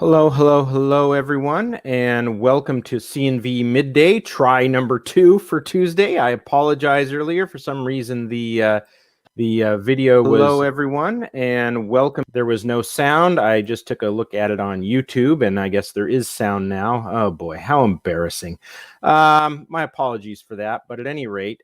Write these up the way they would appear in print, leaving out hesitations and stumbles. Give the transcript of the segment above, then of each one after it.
Hello, hello, hello, everyone, and welcome to C&V Midday, try number 2 for Tuesday. I apologize earlier. For some reason, the video was... Hello, everyone, and welcome. There was no sound. I just took a look at it on YouTube, and I guess there is sound now. Oh, boy, how embarrassing. My apologies for that, but at any rate...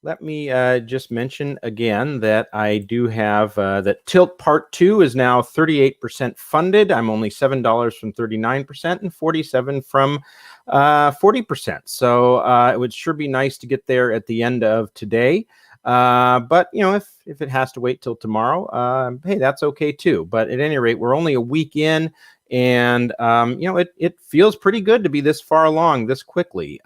let me just mention again that I do have that Tilt Part 2 is now 38% funded. I'm only $7 from 39% and 47 from 40%. So it would sure be nice to get there at the end of today. But, you know, if it has to wait till tomorrow, hey, that's okay too. But at any rate, we're only a week in. And, you know, it feels pretty good to be this far along this quickly.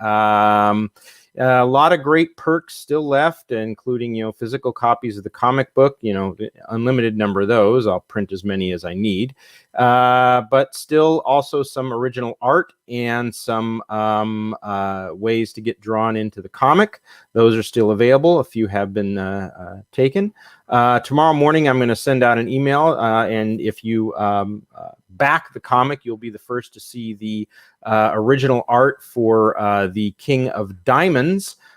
A lot of great perks still left, including, you know, physical copies of the comic book, you know, unlimited number of those. I'll print as many as I need. But still also some original art and some ways to get drawn into the comic. Those are still available. A few have been taken. Tomorrow morning, I'm going to send out an email, and if you back the comic, you'll be the first to see the original art for the King of Diamonds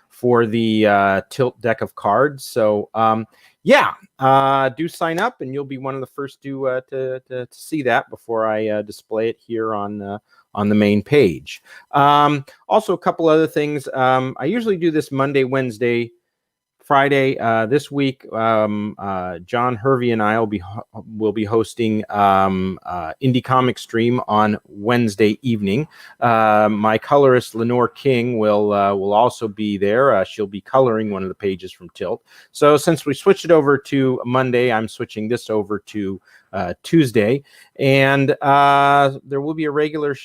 for the Tilt deck of cards. So yeah, do sign up, and you'll be one of the first to see that before I display it here on the main page. Also, a couple other things. I usually do this Monday, Wednesday, Friday. This week, John Hervey and I will be hosting Indie Comic Stream on Wednesday evening. My colorist Lenore King will also be there. She'll be coloring one of the pages from Tilt. So since we switched it over to Monday, I'm switching this over to Tuesday, and there will be a regular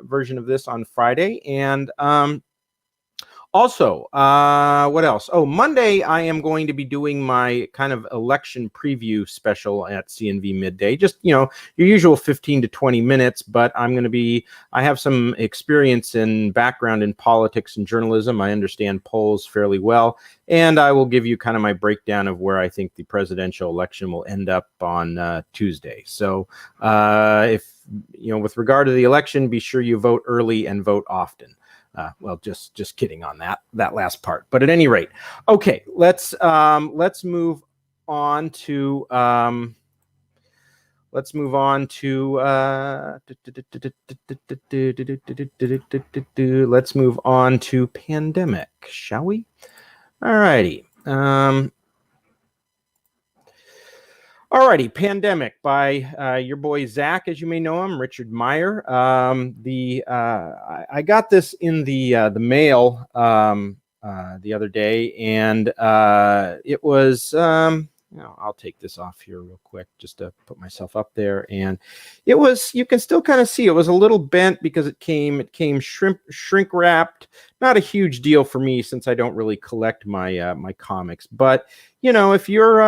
version of this on Friday. And also, what else? Oh, Monday, I am going to be doing my kind of election preview special at C&V Midday. Just, you know, your usual 15 to 20 minutes, but I have some experience and background in politics and journalism. I understand polls fairly well, and I will give you kind of my breakdown of where I think the presidential election will end up on Tuesday. So if, you know, with regard to the election, be sure you vote early and vote often. Well, just kidding on that last part. But at any rate, okay, let's move on to pandemic, shall we? All righty. Alrighty, Pandemic by your boy Zach, as you may know him, Richard Meyer. I got this in the mail the other day, and it was you know, I'll take this off here real quick just to put myself up there, and it was, you can still kind of see it was a little bent because it came shrink wrapped. Not a huge deal for me since I don't really collect my my comics, but you know, if you're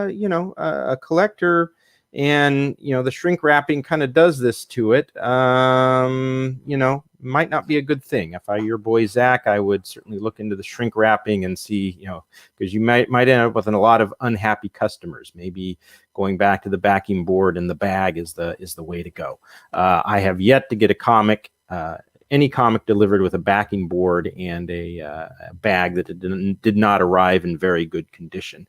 you know, a collector, and you know the shrink wrapping kind of does this to it, you know, might not be a good thing. If I were your boy Zach, I would certainly look into the shrink wrapping and see, you know, because you might end up with a lot of unhappy customers. Maybe going back to the backing board and the bag is the way to go. I have yet to get a comic, any comic delivered with a backing board and a bag that did not arrive in very good condition.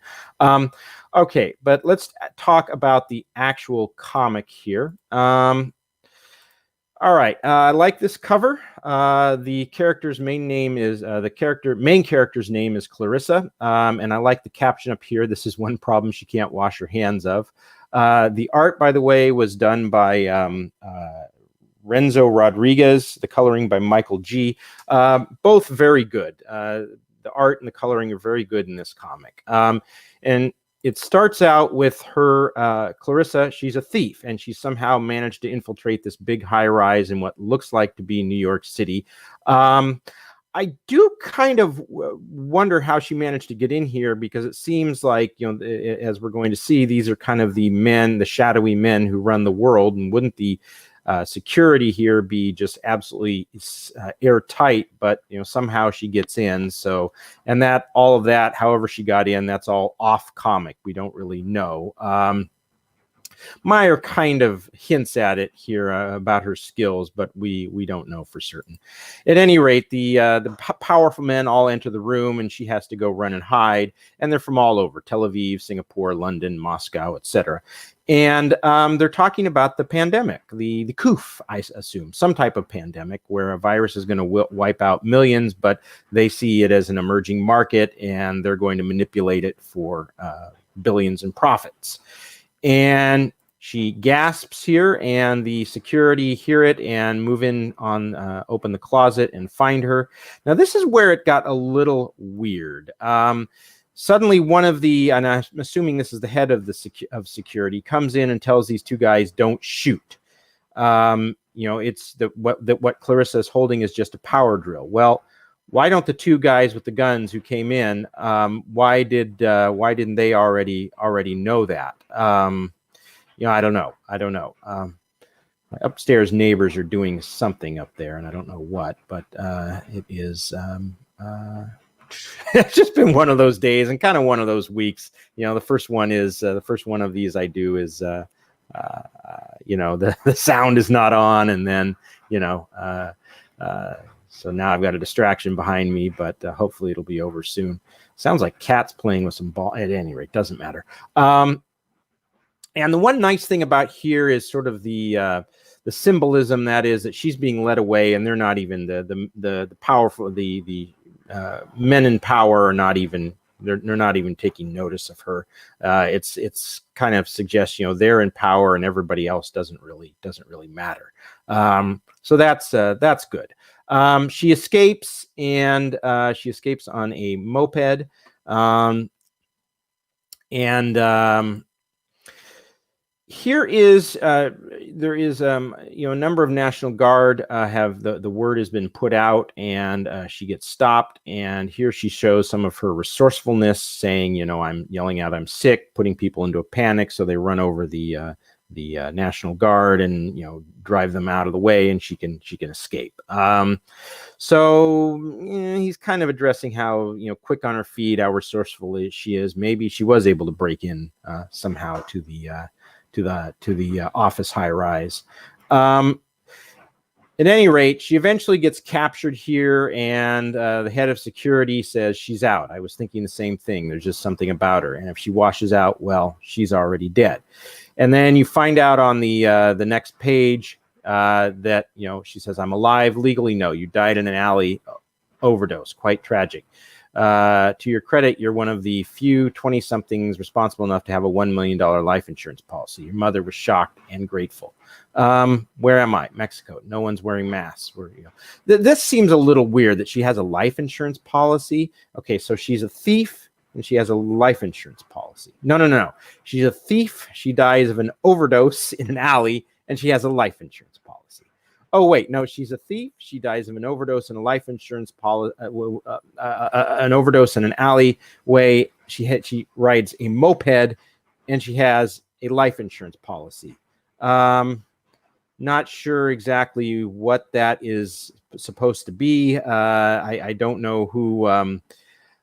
Okay, but let's talk about the actual comic here. All right, I like this cover. The character's main name is main character's name is Clarissa, and I like the caption up here. This is one problem she can't wash her hands of. The art, by the way, was done by Renzo Rodriguez, the coloring by Michael G. Both very good. The art and the coloring are very good in this comic. And it starts out with her, Clarissa. She's a thief, and she somehow managed to infiltrate this big high-rise in what looks like to be New York City. I do kind of wonder how she managed to get in here, because it seems like, you know, as we're going to see, these are kind of the men, the shadowy men who run the world, and wouldn't the security here be just absolutely airtight? But you know, somehow she gets in. So, and that, all of that, however she got in, that's all off comic. We don't really know. Meyer kind of hints at it here about her skills, but we don't know for certain. At any rate, the powerful men all enter the room, and she has to go run and hide. And they're from all over: Tel Aviv, Singapore, London, Moscow, etc. And they're talking about the pandemic, the COOF, I assume, some type of pandemic where a virus is going to wipe out millions, but they see it as an emerging market, and they're going to manipulate it for billions in profits. And she gasps here, and the security hear it and move in on, open the closet and find her. Now, this is where it got a little weird. Suddenly, one of the, and I'm assuming this is the head of the security, comes in and tells these two guys, "Don't shoot." It's what Clarissa is holding is just a power drill. Well, why don't the two guys with the guns who came in? Why didn't they already know that? I don't know. My upstairs neighbors are doing something up there, and I don't know what, but it is. It's just been one of those days and kind of one of those weeks. The first one of these I do is, the sound is not on, and then, so now I've got a distraction behind me, but hopefully it'll be over soon. Sounds like cats playing with some ball. At any rate, doesn't matter. And the one nice thing about here is sort of the symbolism, that is that she's being led away, and they're not even the powerful, the men in power are not even, they're not even taking notice of her. It's kind of suggests, they're in power and everybody else doesn't really matter. So that's good. She escapes, and she escapes on a moped. Here is there is a number of National Guard have the word has been put out, and she gets stopped, and here she shows some of her resourcefulness, saying, I'm yelling out, "I'm sick," putting people into a panic, so they run over the National Guard and drive them out of the way, and she can escape. So he's kind of addressing how quick on her feet, how resourceful she is. Maybe she was able to break in somehow to the office high rise. At any rate, she eventually gets captured here, and the head of security says she's out. I was thinking the same thing. There's just something about her, and if she washes out, well, she's already dead. And then you find out on the next page that she says, "I'm alive legally." No, you died in an alley overdose. Quite tragic. To your credit, you're one of the few 20-somethings responsible enough to have a $1 million life insurance policy. Your mother was shocked and grateful. Where am I? Mexico. No one's wearing masks. This seems a little weird that she has a life insurance policy. Okay, so she's a thief and she has a life insurance policy. No. She's a thief. She dies of an overdose in an alley, and she has a life insurance policy. Oh, wait, no, she's a thief. She dies of an overdose in a life insurance policy, an overdose in an alleyway. She rides a moped, and she has a life insurance policy. Not sure exactly what that is supposed to be. I don't know who,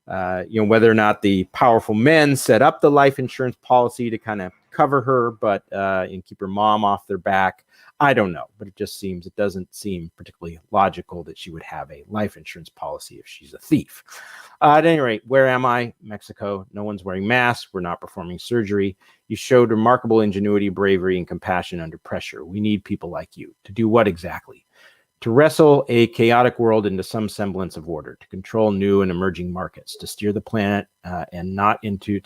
whether or not the powerful men set up the life insurance policy to kind of cover her, but and keep her mom off their back. I don't know, but it doesn't seem particularly logical that she would have a life insurance policy if she's a thief. At any rate, where am I? Mexico. No one's wearing masks. We're not performing surgery. You showed remarkable ingenuity, bravery, and compassion under pressure. We need people like you. To do what exactly? To wrestle a chaotic world into some semblance of order, to control new and emerging markets, to steer the planet and not into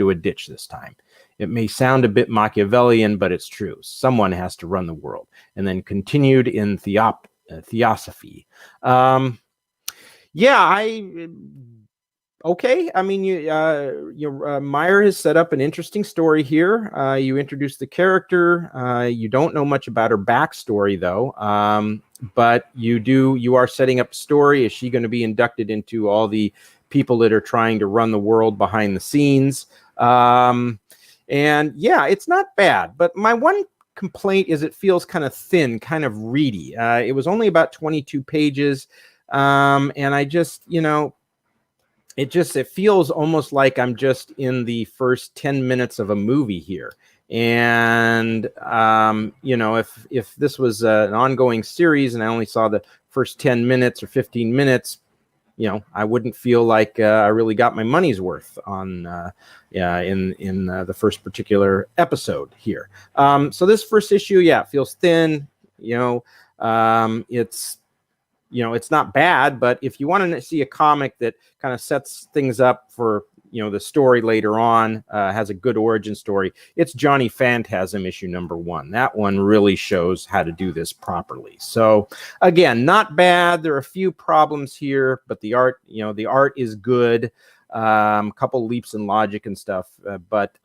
a ditch this time. It may sound a bit Machiavellian, but it's true. Someone has to run the world. And then continued in theosophy. Okay. I mean, Meyer has set up an interesting story here. You introduce the character. You don't know much about her backstory, though. But you are setting up a story. Is she going to be inducted into all the people that are trying to run the world behind the scenes? And yeah, it's not bad. But my one complaint is it feels kind of thin, kind of reedy. It was only about 22 pages. And I just, it feels almost like I'm just in the first 10 minutes of a movie here. And you know, if this was an ongoing series and I only saw the first 10 minutes or 15 minutes, you know, I wouldn't feel like I really got my money's worth on in the first particular episode here. So this first issue, yeah, it feels thin. You know, it's not bad, but if you want to see a comic that kind of sets things up for, you know, the story later on, has a good origin story, it's Johnny Phantasm issue #1. That one really shows how to do this properly. So again, not bad. There are a few problems here, but the art, you know, the art is good. Couple leaps in logic and stuff, but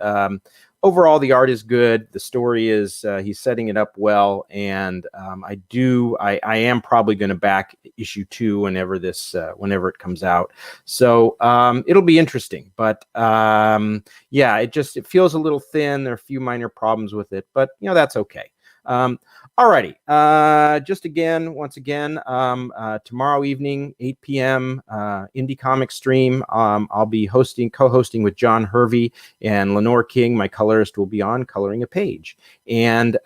overall the art is good. The story is he's setting it up well, and I am probably going to back issue 2 whenever it comes out. So it'll be interesting, but yeah, it feels a little thin. There are a few minor problems with it, but you know, that's okay. Alrighty, once again, tomorrow evening, 8 p.m. Indie Comic Stream. I'll be co-hosting with John Hervey, and Lenore King, my colorist, will be on coloring a page. And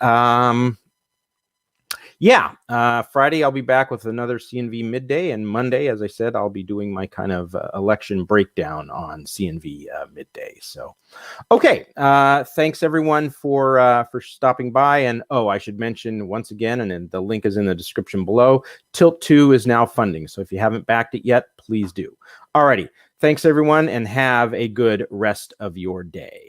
Friday I'll be back with another CNV Midday, and Monday, as I said, I'll be doing my kind of election breakdown on CNV Midday. So, okay, thanks everyone for stopping by. And I should mention once again, and the link is in the description below, Tilt 2 is now funding. So if you haven't backed it yet, please do. Alrighty, thanks everyone, and have a good rest of your day.